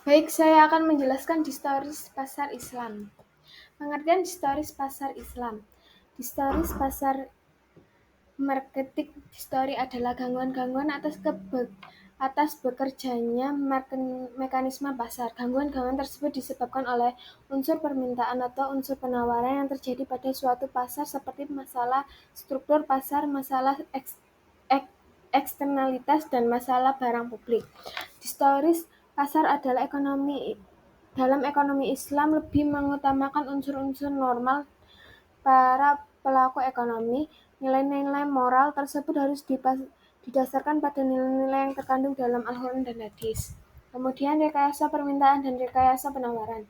Baik, saya akan menjelaskan historis pasar Islam. Pengertian historis pasar Islam. Historis pasar marketing history adalah gangguan-gangguan atas bekerjanya mekanisme pasar. Gangguan-gangguan tersebut disebabkan oleh unsur permintaan atau unsur penawaran yang terjadi pada suatu pasar seperti masalah struktur pasar, masalah eksternalitas, dan masalah barang publik. Historis pasar adalah dalam ekonomi Islam lebih mengutamakan unsur-unsur normal para pelaku ekonomi. Nilai-nilai moral tersebut harus didasarkan pada nilai-nilai yang terkandung dalam Al-Quran dan Hadis. Kemudian rekayasa permintaan dan rekayasa penawaran.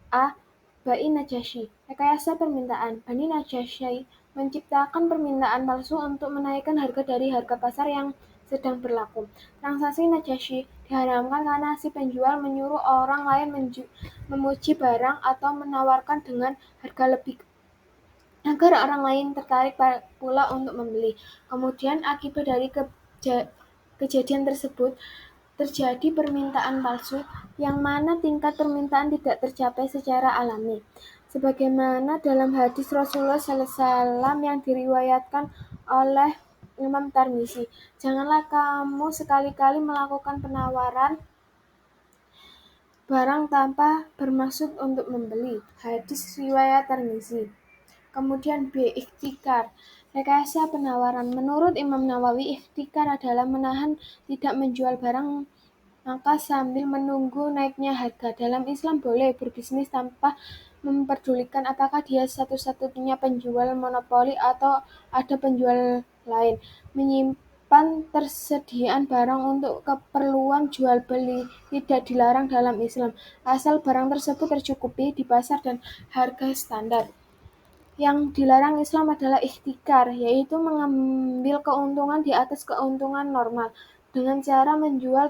A. Bai Najasyi. Rekayasa permintaan. Bani Najasyi menciptakan permintaan palsu untuk menaikkan harga dari harga pasar yang sedang berlaku. Transaksi Najasyi diharamkan karena si penjual menyuruh orang lain memuji barang atau menawarkan dengan harga lebih agar orang lain tertarik pula untuk membeli. Kemudian akibat dari kejadian tersebut terjadi permintaan palsu yang mana tingkat permintaan tidak tercapai secara alami. Sebagaimana dalam hadis Rasulullah SAW yang diriwayatkan oleh Imam Tirmizi, janganlah kamu sekali-kali melakukan penawaran barang tanpa bermaksud untuk membeli. Hadis riwayat Tirmizi. Kemudian B. Ikhtikar. Rekayasa penawaran. Menurut Imam Nawawi, ikhtikar adalah menahan tidak menjual barang maka sambil menunggu naiknya harga. Dalam Islam boleh berbisnis tanpa memperdulikan apakah dia satu-satunya penjual monopoli atau ada penjual lain. Menyimpan tersediaan barang untuk keperluan jual beli tidak dilarang dalam Islam, asal barang tersebut tercukupi di pasar dan harga standar. Yang dilarang Islam adalah ikhtikar, yaitu mengambil keuntungan di atas keuntungan normal dengan cara menjual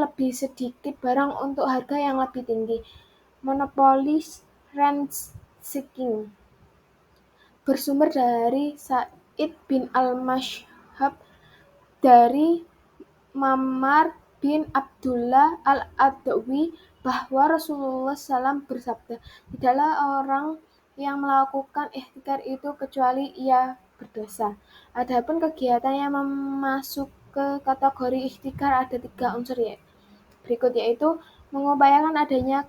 lebih sedikit barang untuk harga yang lebih tinggi. Monopoly rent seeking. Bersumber dari Sa'id bin al-Mashhab dari Mammar bin Abdullah al-Adawi bahwa Rasulullah SAW bersabda, tidaklah orang yang melakukan ikhtikar itu kecuali ia berdosa. Adapun kegiatan yang masuk ke kategori ikhtikar ada 3 unsur berikut, yaitu mengupayakan adanya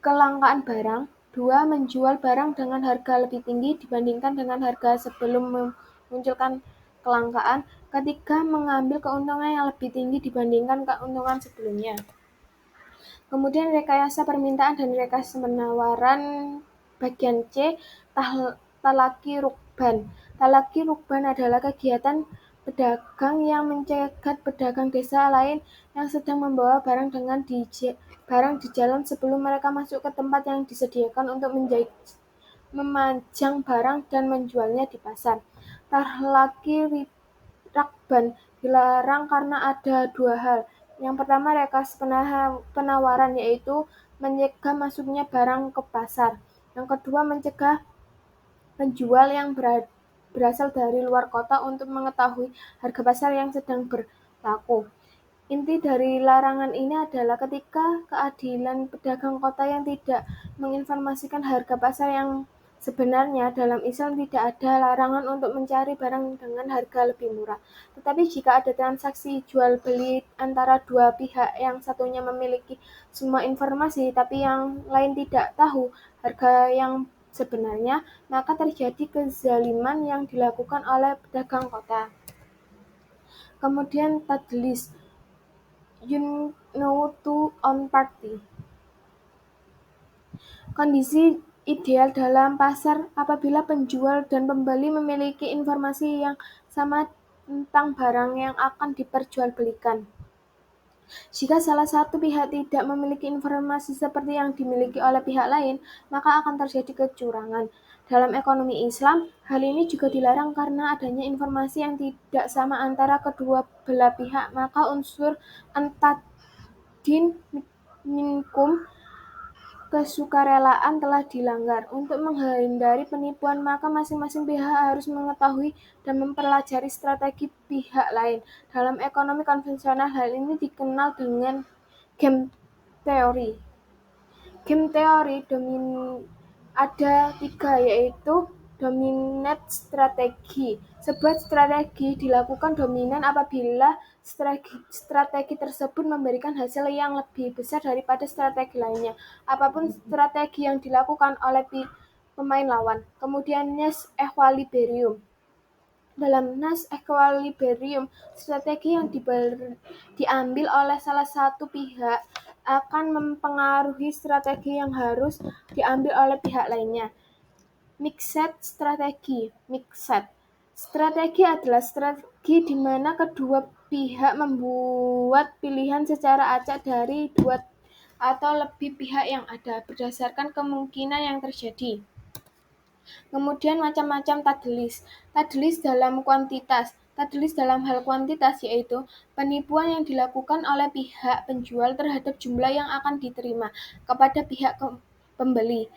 kelangkaan barang, 2. Menjual barang dengan harga lebih tinggi dibandingkan dengan harga sebelum memunculkan kelangkaan, ketiga. Mengambil keuntungan yang lebih tinggi dibandingkan keuntungan sebelumnya. Kemudian rekayasa permintaan dan rekayasa penawaran bagian C. Talaki rukban. Talaki rukban adalah kegiatan pedagang yang mencegat pedagang desa lain yang sedang membawa barang di jalan sebelum mereka masuk ke tempat yang disediakan untuk memajang barang dan menjualnya di pasar. Talaki rakban dilarang karena ada 2 hal. Yang pertama, rekayasa penawaran, yaitu mencegah masuknya barang ke pasar. Yang kedua, mencegah penjual yang berasal dari luar kota untuk mengetahui harga pasar yang sedang berlaku. Inti dari larangan ini adalah ketika keadilan pedagang kota yang tidak menginformasikan harga pasar yang sebenarnya. Dalam Islam tidak ada larangan untuk mencari barang dengan harga lebih murah. Tetapi jika ada transaksi jual beli antara 2 pihak, yang satunya memiliki semua informasi tapi yang lain tidak tahu harga yang sebenarnya, maka terjadi kezaliman yang dilakukan oleh pedagang kota. Kemudian tadlis, to on party. Kondisi ideal dalam pasar apabila penjual dan pembeli memiliki informasi yang sama tentang barang yang akan diperjualbelikan. Jika salah satu pihak tidak memiliki informasi seperti yang dimiliki oleh pihak lain, maka akan terjadi kecurangan. Dalam ekonomi Islam, hal ini juga dilarang karena adanya informasi yang tidak sama antara kedua belah pihak, maka unsur antadin minkum, kesukarelaan, telah dilanggar. Untuk menghindari penipuan, maka masing-masing pihak harus mengetahui dan mempelajari strategi pihak lain. Dalam ekonomi konvensional, hal ini dikenal dengan Game teori. Game teori ada 3, yaitu dominant strategi. Sebuah strategi dilakukan dominan apabila strategi tersebut memberikan hasil yang lebih besar daripada strategi lainnya, apapun strategi yang dilakukan oleh pemain lawan. Kemudian Nash equilibrium. Dalam Nash equilibrium, strategi yang diambil oleh salah satu pihak akan mempengaruhi strategi yang harus diambil oleh pihak lainnya. Mixed strategi. Mixed strategi adalah strategi di mana kedua pihak membuat pilihan secara acak dari 2 atau lebih pihak yang ada berdasarkan kemungkinan yang terjadi. Kemudian macam-macam tadelis. Tadelis dalam kuantitas. Tadelis dalam hal kuantitas yaitu penipuan yang dilakukan oleh pihak penjual terhadap jumlah yang akan diterima kepada pihak pembeli.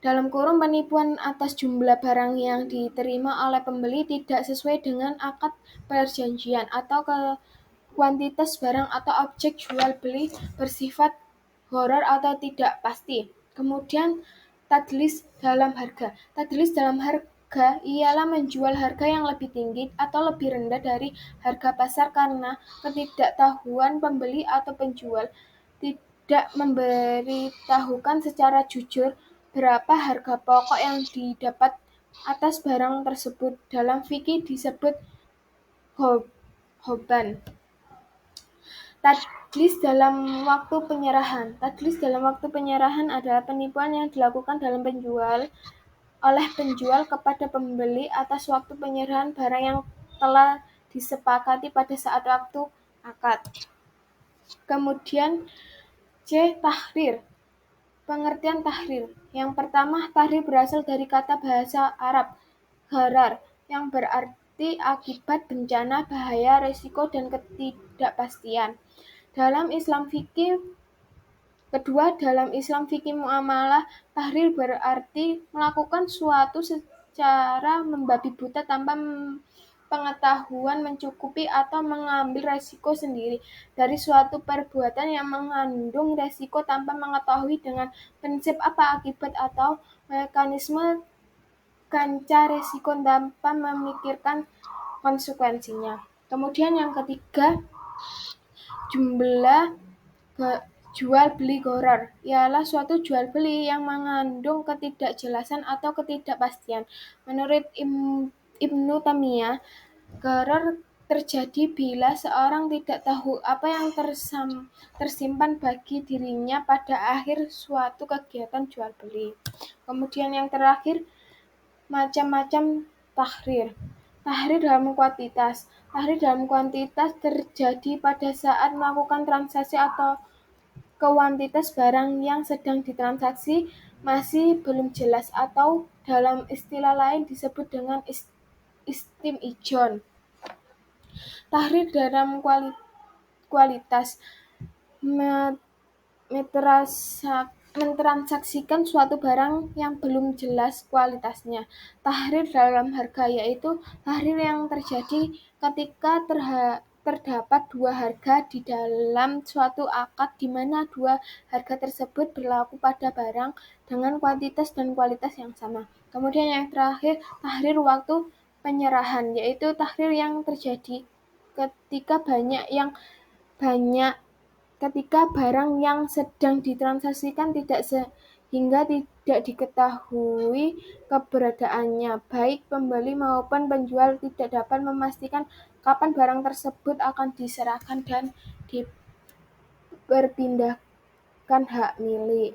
Dalam kurung penipuan atas jumlah barang yang diterima oleh pembeli tidak sesuai dengan akad perjanjian atau kuantitas barang atau objek jual beli bersifat horor atau tidak pasti. Kemudian tadlis dalam harga. Tadlis dalam harga ialah menjual harga yang lebih tinggi atau lebih rendah dari harga pasar karena ketidaktahuan pembeli atau penjual tidak memberitahukan secara jujur berapa harga pokok yang didapat atas barang tersebut. Dalam fikih disebut hoban. Tadlis dalam waktu penyerahan. Tadlis dalam waktu penyerahan adalah penipuan yang dilakukan oleh penjual kepada pembeli atas waktu penyerahan barang yang telah disepakati pada saat waktu akad. Kemudian C. Tahrir. Pengertian tahrir. Yang pertama, tahrir berasal dari kata bahasa Arab gharar, yang berarti akibat bencana, bahaya, resiko, dan ketidakpastian. Dalam Islam fikih muamalah, tahrir berarti melakukan suatu secara membabi buta tanpa pengetahuan mencukupi atau mengambil resiko sendiri dari suatu perbuatan yang mengandung resiko tanpa mengetahui dengan prinsip apa akibat atau mekanisme kanca resiko tanpa memikirkan konsekuensinya. Kemudian yang ketiga, jumlah jual beli gharar ialah suatu jual beli yang mengandung ketidakjelasan atau ketidakpastian. Menurut Ibnu Taimiyah, gharar terjadi bila seorang tidak tahu apa yang tersimpan bagi dirinya pada akhir suatu kegiatan jual beli. Kemudian yang terakhir, macam-macam tahrir. Tahrir dalam kuantitas. Tahrir dalam kuantitas terjadi pada saat melakukan transaksi atau kuantitas barang yang sedang ditransaksi masih belum jelas atau dalam istilah lain disebut dengan istimejon. Tahrir dalam kualitas mentransaksikan suatu barang yang belum jelas kualitasnya. Tahrir dalam harga yaitu tahrir yang terjadi ketika terdapat 2 harga di dalam suatu akad di mana 2 harga tersebut berlaku pada barang dengan kuantitas dan kualitas yang sama. Kemudian yang terakhir, tahrir waktu penyerahan yaitu tahrir yang terjadi ketika barang yang sedang ditransaksikan hingga tidak diketahui keberadaannya, baik pembeli maupun penjual tidak dapat memastikan kapan barang tersebut akan diserahkan dan diperpindahkan hak milik.